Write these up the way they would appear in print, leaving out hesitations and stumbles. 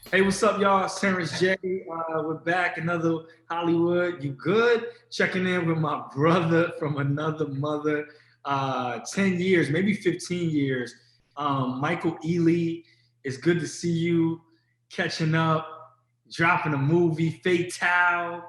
Hey, what's up, y'all? It's Terrence J. We're back, another Hollywood. You good? Checking in with my brother from another mother. 10 years, maybe 15 years. Michael Ealy, it's good to see you. Catching up, dropping a movie, Fatale.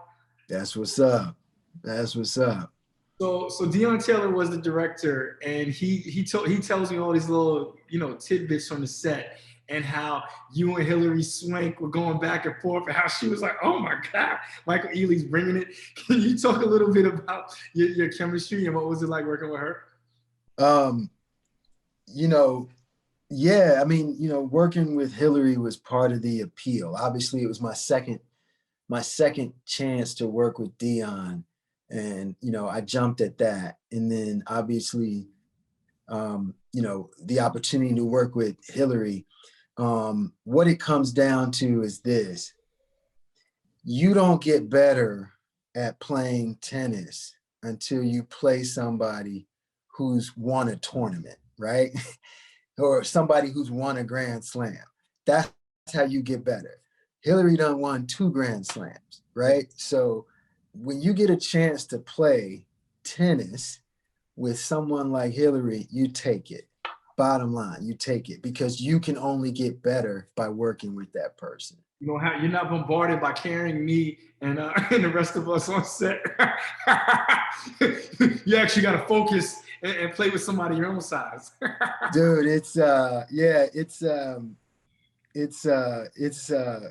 That's what's up. That's what's up. So Deon Taylor was the director, and he tells me all these little tidbits from the set, and how you and Hilary Swank were going back and forth, and how she was like, "Oh my God, Michael Ealy's bringing it." Can you talk a little bit about your chemistry and what was it like working with her? Um, you know, yeah, I mean, working with Hillary was part of the appeal. Obviously, it was my second chance to work with Dion, and I jumped at that. And then obviously, the opportunity to work with Hillary. What it comes down to is this: you don't get better at playing tennis until you play somebody who's won a tournament, right? Or somebody who's won a grand slam. That's how you get better. Hillary done won two grand slams, right? So when you get a chance to play tennis with someone like Hillary, you take it. Bottom line, you take it because you can only get better by working with that person. You know how you're not bombarded by carrying me and and the rest of us on set. You actually got to focus and play with somebody your own size. Dude, it's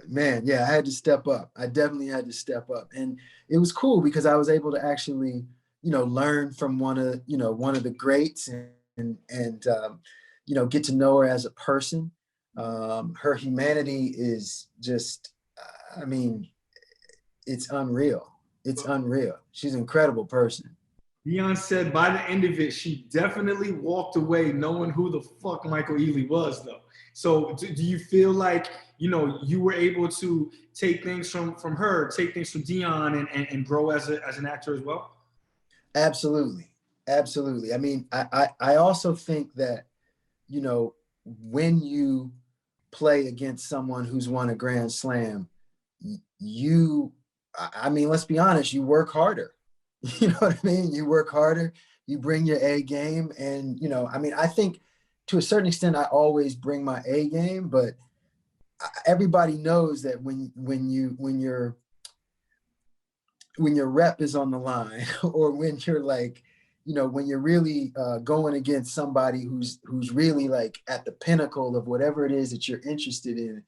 man, yeah, I had to step up. I definitely had to step up. And it was cool because I was able to actually, learn from one of the greats, and get to know her as a person. Her humanity is just, I mean, it's unreal. It's unreal. She's an incredible person. Deion said by the end of it, she definitely walked away knowing who the fuck Michael Ealy was, though. So, do you feel like you were able to take things from her, take things from Deion, and grow as an actor as well? Absolutely. Absolutely. I mean, I also think that, when you play against someone who's won a grand slam, you, I mean, let's be honest, you work harder. You know what I mean? You work harder, you bring your A game. And, I mean, I think to a certain extent, I always bring my A game, but everybody knows that when your rep is on the line, or when you're like, when you're really going against somebody who's really like at the pinnacle of whatever it is that you're interested in,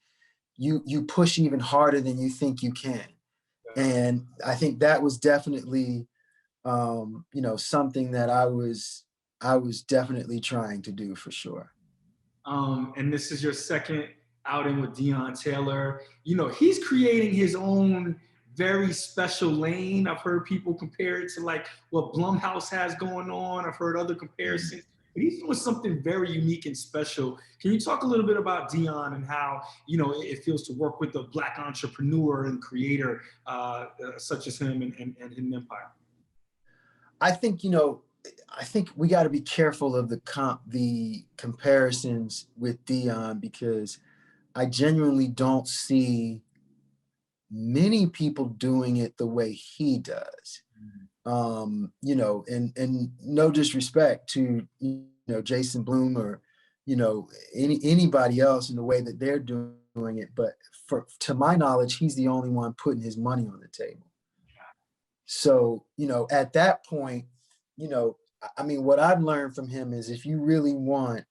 you push even harder than you think you can. And I think that was definitely something that I was definitely trying to do for sure. And this is your second outing with Deon Taylor. He's creating his own very special lane. I've heard people compare it to like what Blumhouse has going on. I've heard other comparisons. But he's doing something very unique and special. Can you talk a little bit about Deon and how it feels to work with a black entrepreneur and creator such as him and Hidden Empire? I think I think we got to be careful of the comparisons with Dion, because I genuinely don't see many people doing it the way he does. And no disrespect to Jason Bloom, or anybody else in the way that they're doing it, but to my knowledge, he's the only one putting his money on the table. So, at that point, I mean, what I've learned from him is, if you really want,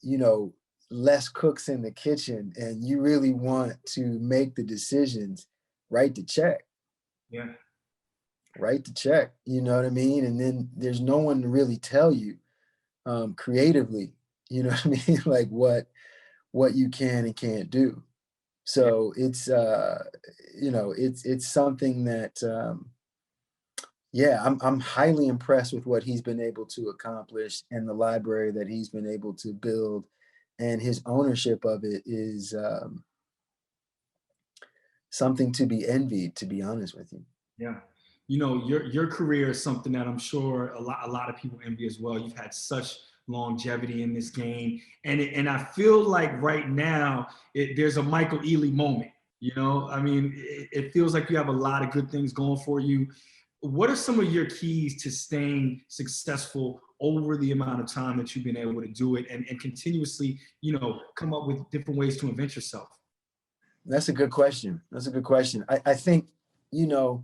you know, less cooks in the kitchen, and you really want to make the decisions, write the check, Yeah. write the check, you know what I mean? And then there's no one to really tell you creatively, you know what I mean? Like what you can and can't do. Yeah. So it's something that yeah, I'm highly impressed with what he's been able to accomplish, and the library that he's been able to build, and his ownership of it is something to be envied, to be honest with you. Yeah. Your career is something that I'm sure a lot of people envy as well. You've had such longevity in this game. And I feel like right now there's a Michael Ealy moment. You know, I mean, it feels like you have a lot of good things going for you. What are some of your keys to staying successful over the amount of time that you've been able to do it, and continuously, you know, come up with different ways to invent yourself? That's a good question. That's a good question. I think, you know,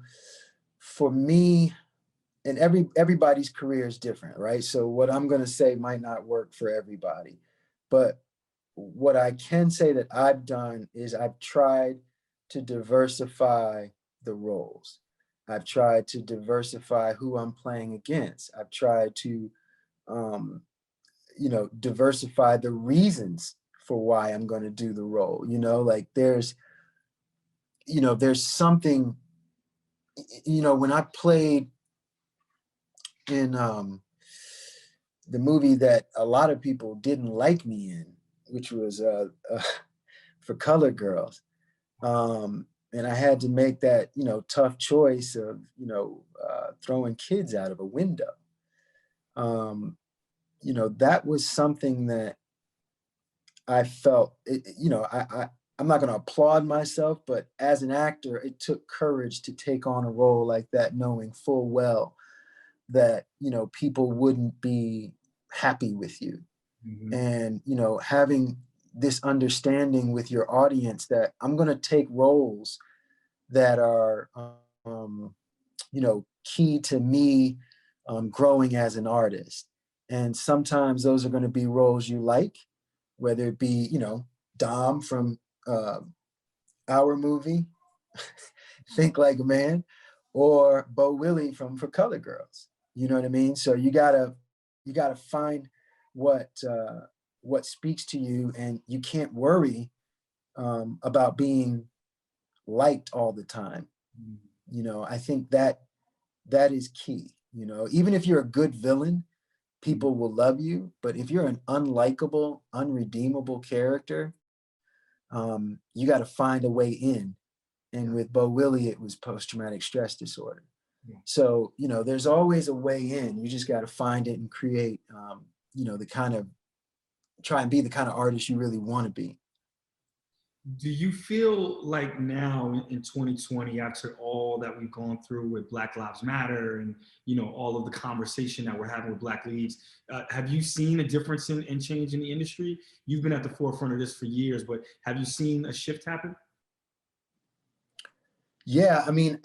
for me, and everybody's career is different, right? So what I'm going to say might not work for everybody, but what I can say that I've done is I've tried to diversify the roles. I've tried to diversify who I'm playing against. I've tried to, um, you know, diversify the reasons for why I'm going to do the role. You know, like there's something, you know, when I played in the movie that a lot of people didn't like me in, which was for Colored Girls. And I had to make that, you know, tough choice of, you know, throwing kids out of a window. You know, that was something that I felt, you know, I'm not going to applaud myself, but as an actor, it took courage to take on a role like that, knowing full well that, you know, people wouldn't be happy with you. Mm-hmm. And, you know, having this understanding with your audience that I'm going to take roles that are, you know, key to me growing as an artist. And sometimes those are going to be roles you like, whether it be, you know, Dom from our movie, Think Like a Man, or Bo Willie from For Color Girls. You know what I mean? So you gotta find what speaks to you, and you can't worry about being liked all the time. You know, I think that is key. You know, even if you're a good villain, people will love you. But if you're an unlikable, unredeemable character, you got to find a way in. And with Bo Willie, it was post-traumatic stress disorder. So, you know, there's always a way in. You just got to find it and create, you know, try and be the kind of artist you really want to be. Do you feel like now in 2020, after all that we've gone through with Black Lives Matter and, you know, all of the conversation that we're having with Black leads, have you seen a difference in change in the industry? You've been at the forefront of this for years, but have you seen a shift happen? Yeah, I mean,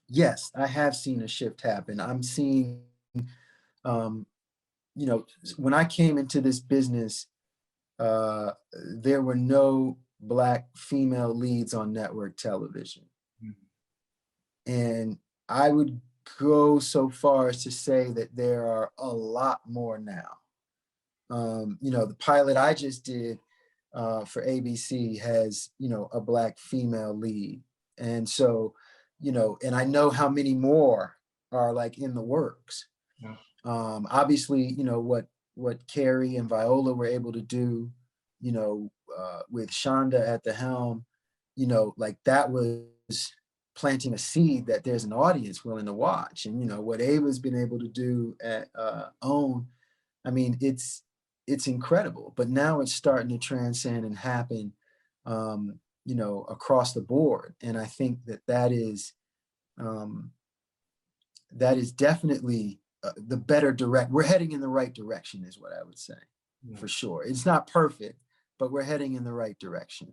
yes, I have seen a shift happen. I'm seeing, um, you know, when I came into this business, there were no Black female leads on network television. And I would go so far as to say that there are a lot more now. You know, the pilot I just did for ABC has, you know, a Black female lead. And so, you know, and I know how many more are like in the works. Yeah. Obviously, you know, what Carrie and Viola were able to do, you know, with Shonda at the helm, you know, like that was planting a seed that there's an audience willing to watch. And, you know, what Ava's been able to do at OWN, I mean, it's incredible. But now it's starting to transcend and happen, you know, across the board. And I think that is definitely the better we're heading in the right direction is what I would say. Yeah. For sure. It's not perfect, but we're heading in the right direction.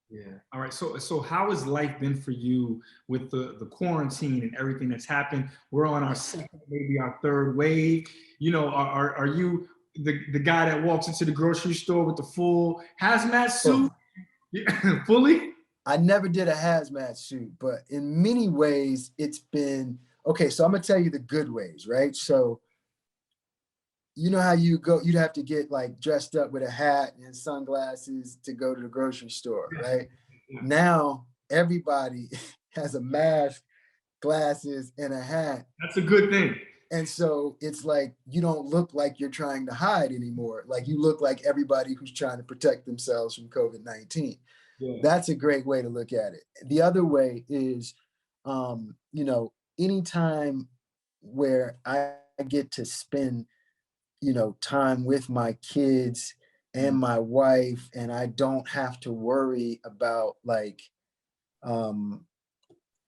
Yeah. All right. So how has life been for you with the quarantine and everything that's happened? We're on our second, maybe our third wave. You know, are you the guy that walks into the grocery store with the full hazmat suit? Oh. Fully? I never did a hazmat suit, but in many ways it's been okay. So I'm gonna tell you the good ways, right? So you know how you'd have to get like dressed up with a hat and sunglasses to go to the grocery store, right? Yeah. Now everybody has a mask, glasses, and a hat. That's a good thing. And so it's like you don't look like you're trying to hide anymore. Like you look like everybody who's trying to protect themselves from COVID-19. Yeah. That's a great way to look at it. The other way is, you know, anytime where I get to spend you know, time with my kids and my wife, and I don't have to worry about like, um,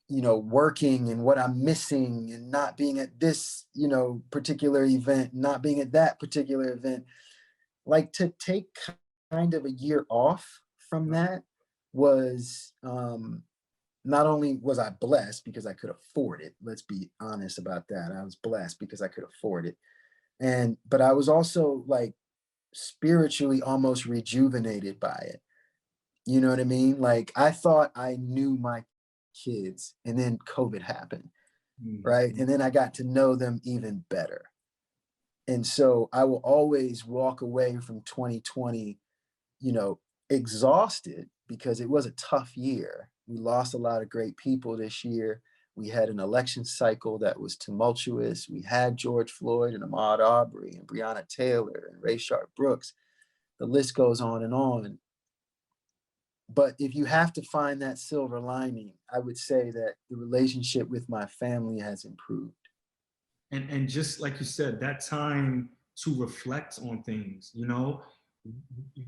you know, working and what I'm missing and not being at this, you know, particular event, not being at that particular event. Like to take kind of a year off from that was, not only was I blessed because I could afford it, let's be honest about that. I was blessed because I could afford it. And, but I was also like spiritually almost rejuvenated by it. You know what I mean? Like I thought I knew my kids and then COVID happened, right? Mhm. And then I got to know them even better. And so I will always walk away from 2020, you know, exhausted because it was a tough year. We lost a lot of great people this year. We had an election cycle that was tumultuous. We had George Floyd and Ahmaud Arbery and Breonna Taylor and Rayshard Brooks. The list goes on and on. But if you have to find that silver lining, I would say that the relationship with my family has improved. And just like you said, that time to reflect on things, you know,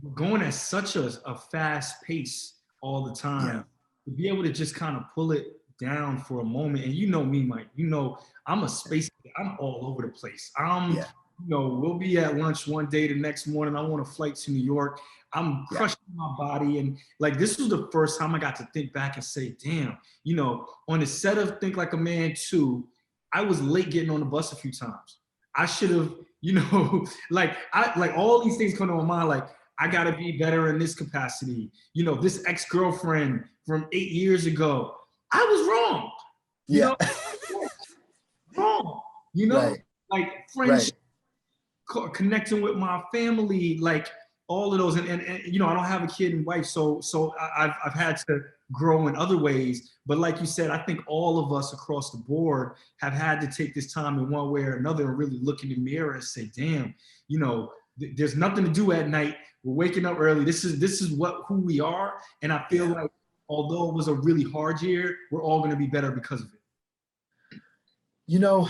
we're going at such a fast pace all the Yeah. time. To be able to just kind of pull it down for a moment, and you know me, Mike, you know, I'm a space, I'm all over the place. Yeah. You know, we'll be at lunch one day, the next morning I want a flight to New York. I'm Yeah. crushing my body. And like, this was the first time I got to think back and say, damn, you know, on the set of Think Like a Man 2, I was late getting on the bus a few times. I should have, you know, like all these things come to my mind, like I gotta be better in this capacity. You know, this ex-girlfriend from 8 years ago, I was wrong. You Yeah. know, wrong. You know, Right. like Right. friendship, connecting with my family, like all of those. And you know, I don't have a kid and wife, so I've had to grow in other ways. But like you said, I think all of us across the board have had to take this time in one way or another and really look in the mirror and say, damn, you know, there's nothing to do at night. We're waking up early. This is what who we are. And I feel Yeah. like although it was a really hard year, we're all going to be better because of it. You know,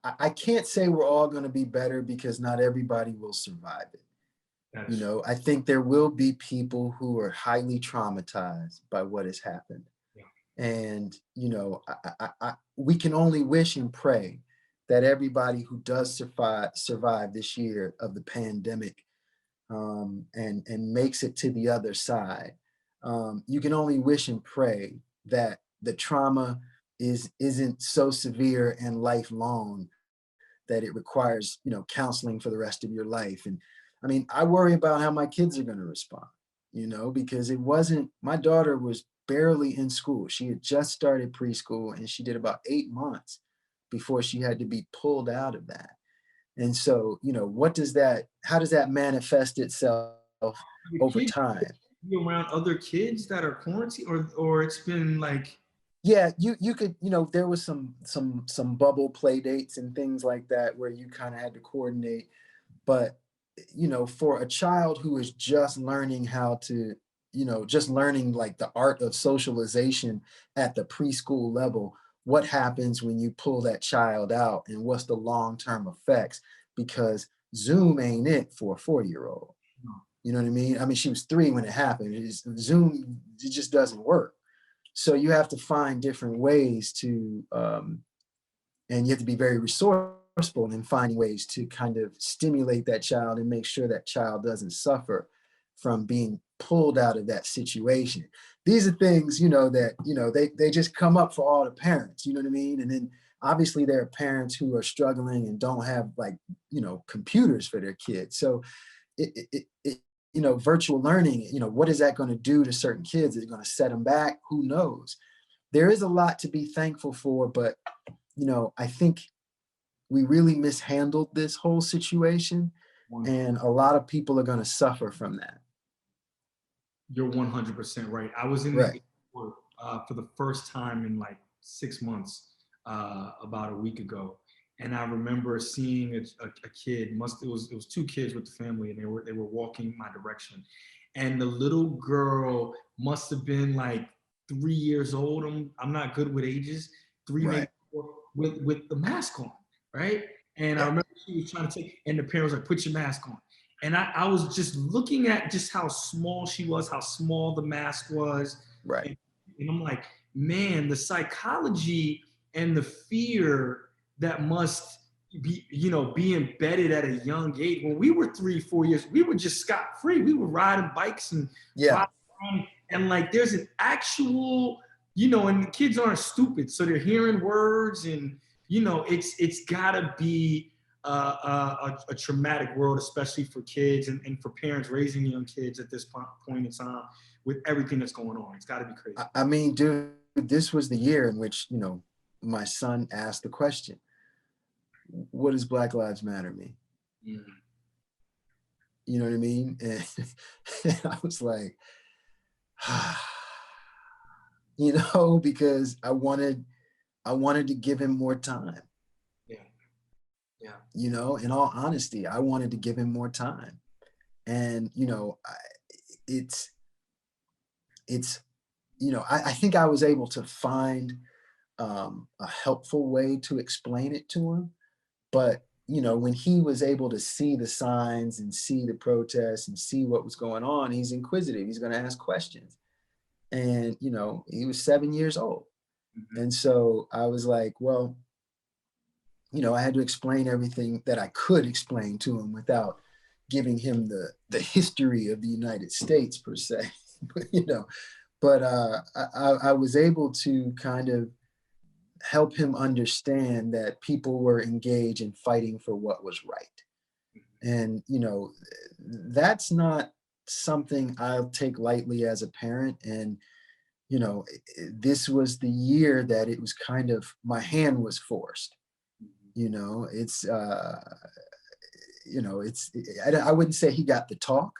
I can't say we're all going to be better because not everybody will survive it. That You is true. know, I think there will be people who are highly traumatized by what has happened. Yeah. And, you know, we can only wish and pray that everybody who does survive this year of the pandemic, and makes it to the other side, you can only wish and pray that the trauma isn't so severe and lifelong that it requires, you know, counseling for the rest of your life. And I mean, I worry about how my kids are going to respond, you know, because it wasn't, my daughter was barely in school. She had just started preschool and she did about 8 months before she had to be pulled out of that. And so, you know, how does that manifest itself Your over kids, time? you around other kids that are quarantined, or it's been like, Yeah, you could, you know, there was some bubble play dates and things like that where you kind of had to coordinate. But, you know, for a child who is just learning how to, you know, just learning like the art of socialization at the preschool level, what happens when you pull that child out and what's the long-term effects? Because Zoom ain't it for a 4-year-old. You know what I mean? I mean, she was 3 when it happened. Zoom, it just doesn't work. So you have to find different ways to, and you have to be very resourceful in finding ways to kind of stimulate that child and make sure that child doesn't suffer from being pulled out of that situation. These are things, you know, that, you know, they just come up for all the parents, you know what I mean? And then obviously there are parents who are struggling and don't have like, you know, computers for their kids. So it you know, virtual learning, you know, what is that going to do to certain kids? Is it going to set them back? Who knows? There is a lot to be thankful for, but, you know, I think we really mishandled this whole situation, and a lot of people are going to suffer from that. you're 100% right. I was in the Right. airport for the first time in like 6 months about a week ago, and I remember seeing a kid. It was two kids with the family, and they were walking my direction, and the little girl must have been like 3 years old. I'm not good with ages. Three, maybe Right. four, with the mask on, right? And I Yeah. remember she was trying to take, and the parents were like, put your mask on. And I was just looking at just how small she was, how small the mask was. Right. And I'm like, man, the psychology and the fear that must be, be embedded at a young age. When we were 3, 4 years, we were just scot-free. We were riding bikes and Yeah. around, and like there's an actual, and the kids aren't stupid, so they're hearing words, and it's gotta be a traumatic world, especially for kids and for parents raising young kids at this point in time with everything that's going on. It's got to be crazy. I mean, dude, this was the year in which, my son asked the question, what does Black Lives Matter mean? Mm-hmm. You know what I mean? And I was like, because I wanted to give him more time. Yeah. In all honesty, I wanted to give him more time. And, I think I was able to find a helpful way to explain it to him. But, when he was able to see the signs and see the protests and see what was going on, he's inquisitive. He's going to ask questions. And, he was 7 years old. Mm-hmm. And so I was like, well, I had to explain everything that I could explain to him without giving him the history of the United States per se. But I was able to kind of help him understand that people were engaged in fighting for what was right. And, that's not something I'll take lightly as a parent. And, this was the year that it was kind of, my hand was forced. It's I wouldn't say he got the talk,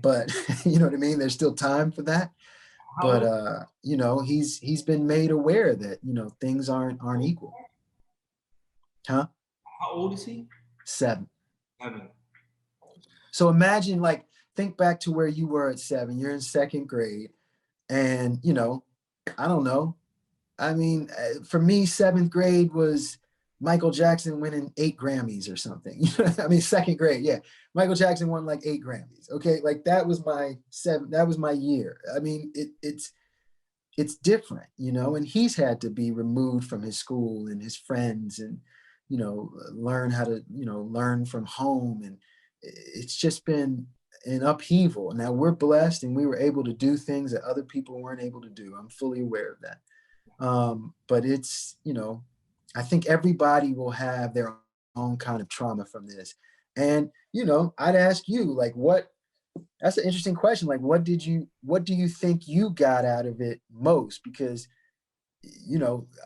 but you know what I mean? There's still time for that. But he's been made aware that, things aren't equal. Huh? How old is he? 7. 7. So imagine, like, think back to where you were at 7. You're in 2nd grade, and I don't know. I mean, for me, 7th grade was Michael Jackson winning 8 Grammys or something. I mean, 2nd grade, yeah. Michael Jackson won like 8 Grammys. Okay, like that was my year. I mean, it's different, and he's had to be removed from his school and his friends, and learn how to learn from home, and it's just been an upheaval. Now we're blessed, and we were able to do things that other people weren't able to do. I'm fully aware of that. But it's I think everybody will have their own kind of trauma from this. And, I'd ask you, like, that's an interesting question. Like, what do you think you got out of it most? Because,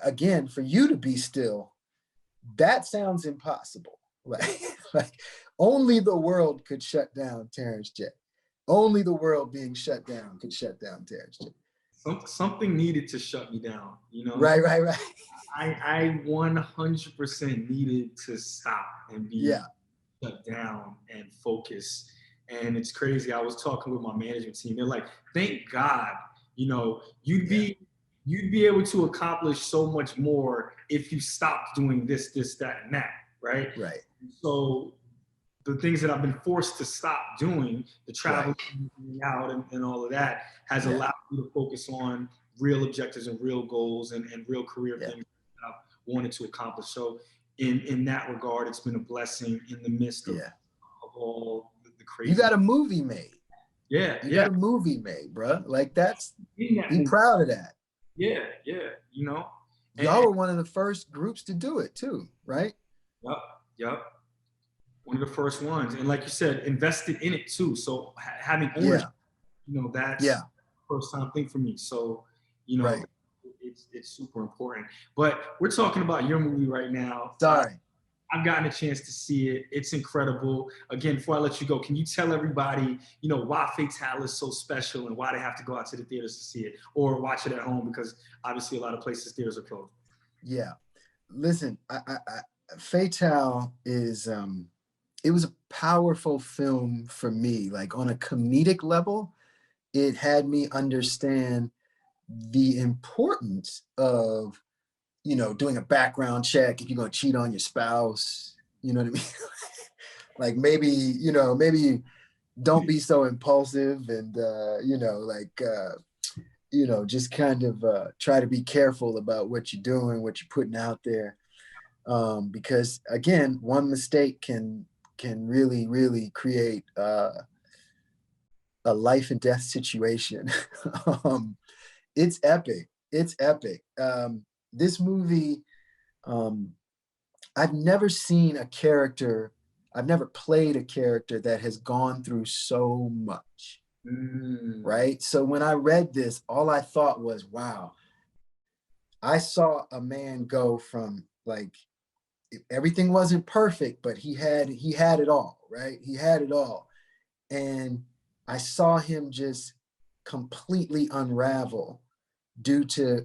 again, for you to be still, that sounds impossible. Like only the world could shut down Terrence J. Only the world being shut down could shut down Terrence J. Something needed to shut me down, Right. I 100% needed to stop and be shut down and focus. And it's crazy. I was talking with my management team. They're like, thank God, you'd be able to accomplish so much more if you stopped doing this, that, and that, right? Right. So the things that I've been forced to stop doing, the traveling out and all of that, has allowed me to focus on real objectives and real goals and real career things that I've wanted to accomplish. So in that regard, it's been a blessing in the midst of all the crazy. You got a movie made. Yeah. You got a movie made, bro. Like be proud of that. Yeah. Y'all were one of the first groups to do it too, right? Yep. One of the first ones. And like you said, invested in it too. So having ownership, that's the first time thing for me. So, it's super important. But we're talking about your movie right now. Sorry. I've gotten a chance to see it. It's incredible. Again, before I let you go, can you tell everybody, why Fatale is so special and why they have to go out to the theaters to see it or watch it at home? Because obviously a lot of places theaters are closed. Yeah. Listen, Fatale is, it was a powerful film for me. Like on a comedic level, it had me understand the importance of, doing a background check if you're going to cheat on your spouse, You know what I mean? Like maybe, maybe don't be so impulsive and, just kind of try to be careful about what you're doing, what you're putting out there. Because again, one mistake can really, really create a life and death situation. It's epic. It's epic. This movie, I've never seen a character, I've never played a character that has gone through so much. Right? So when I read this, all I thought was, wow, I saw a man go from like, everything wasn't perfect, but he had it all, right? He had it all. And I saw him just completely unravel due to,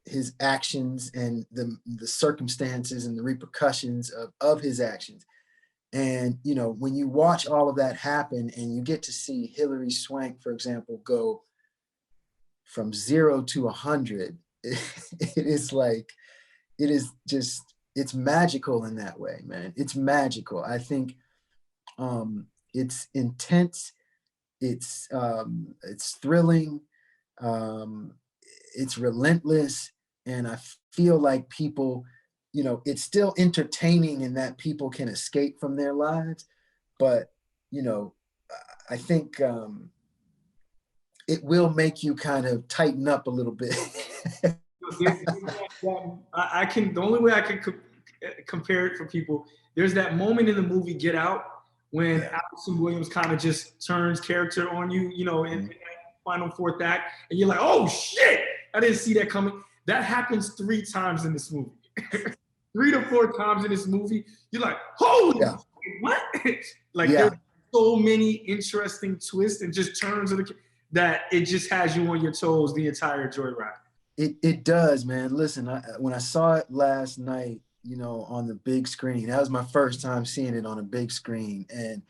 his actions and the circumstances and the repercussions of his actions. And, when you watch all of that happen and you get to see Hilary Swank, for example, go from 0 to 100, it is like, it is just, it's magical in that way, man. It's magical. I think it's intense. It's thrilling. It's relentless. And I feel like people, it's still entertaining in that people can escape from their lives. But, I think it will make you kind of tighten up a little bit. I can, the only way I can compare it for people, there's that moment in the movie Get Out when Allison Williams kind of just turns character on you, in the final fourth act, and you're like, oh shit, I didn't see that coming. That happens 3 times in this movie. 3 to 4 times in this movie. You're like, holy shit, what? Like there's so many interesting twists and just turns of that it just has you on your toes the entire joyride. It does, man. Listen, when I saw it last night, on the big screen, that was my first time seeing it on a big screen. And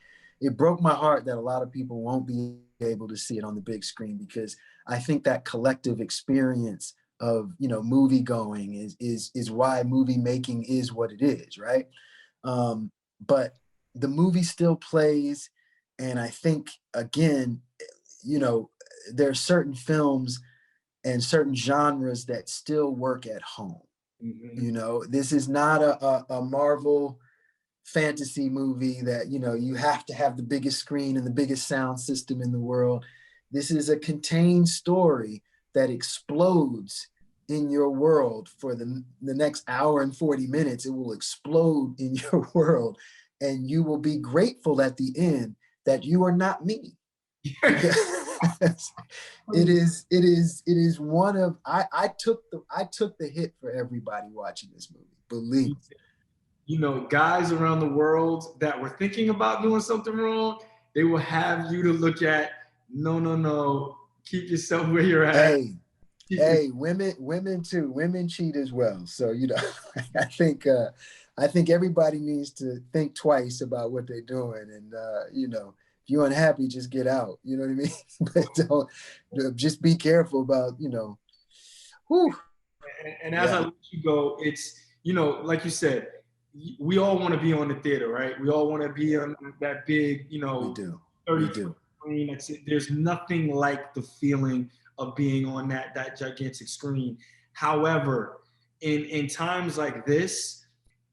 it broke my heart that a lot of people won't be able to see it on the big screen, because I think that collective experience of, movie going is why movie making is what it is, right? But the movie still plays. And I think, again, there are certain films and certain genres that still work at home. This is not a Marvel fantasy movie that, you have to have the biggest screen and the biggest sound system in the world. This is a contained story that explodes in your world for the next hour and 40 minutes. It will explode in your world, and you will be grateful at the end that you are not me. It is one of, I took the hit for everybody watching this movie, believe me. Guys around the world that were thinking about doing something wrong, they will have you to look at, no, keep yourself where you're at. Hey, women too. Women cheat as well. So, I think everybody needs to think twice about what they're doing. And, if you're unhappy, just get out. You know what I mean? But just be careful about, whew. And as I let you go, it's, like you said, we all want to be on the theater, right? We all want to be on that big, we do. 30 screen. That's it. There's nothing like the feeling of being on that gigantic screen. However, in times like this,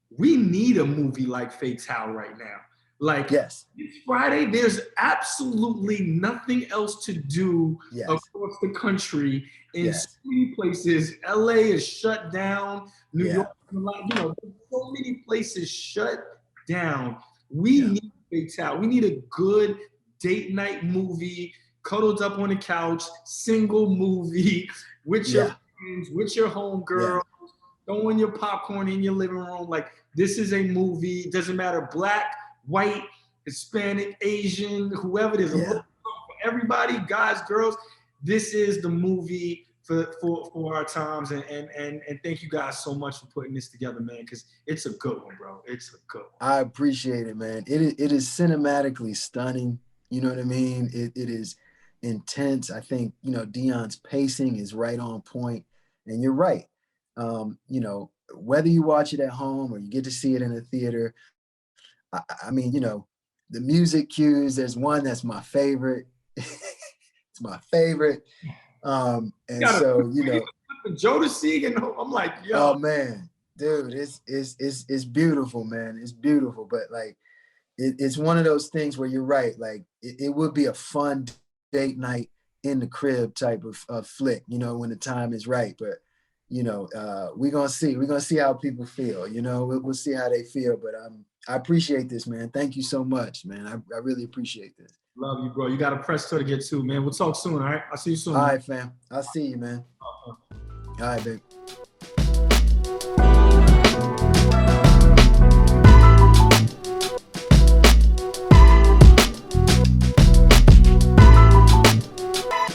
we need a movie like Fatale right now. Like this Friday, there's absolutely nothing else to do across the country in so many places. LA is shut down. New York, there's so many places shut down. We need Fatale. We need a good date night movie, cuddled up on the couch, single movie with your friends, with your homegirl, throwing your popcorn in your living room. Like, this is a movie. It doesn't matter, black, white, Hispanic, Asian, whoever it is, for everybody, guys, girls. This is the movie for our times, and thank you guys so much for putting this together, man, because it's a good one, bro. It's a good one. I appreciate it, man. It is cinematically stunning. You know what I mean? It is intense. I think, Deon's pacing is right on point, and you're right. Whether you watch it at home or you get to see it in a theater, I mean, you know, the music cues, there's one that's my favorite. It's my favorite. And so, you know, Jodeci, and I'm like, yo. oh man, dude, it's beautiful, man. It's beautiful. But like, it's one of those things where you're right. Like, it would be a fun date night in the crib type of flick, you know, when the time is right. But you know, we're gonna see how people feel. You know, we'll see how they feel. But I appreciate this, man. Thank you so much, man. I really appreciate this. Love you, bro. You got a press tour to get to, man. We'll talk soon, all right? I'll see you soon. All right, fam. I'll see you, man. All right, babe.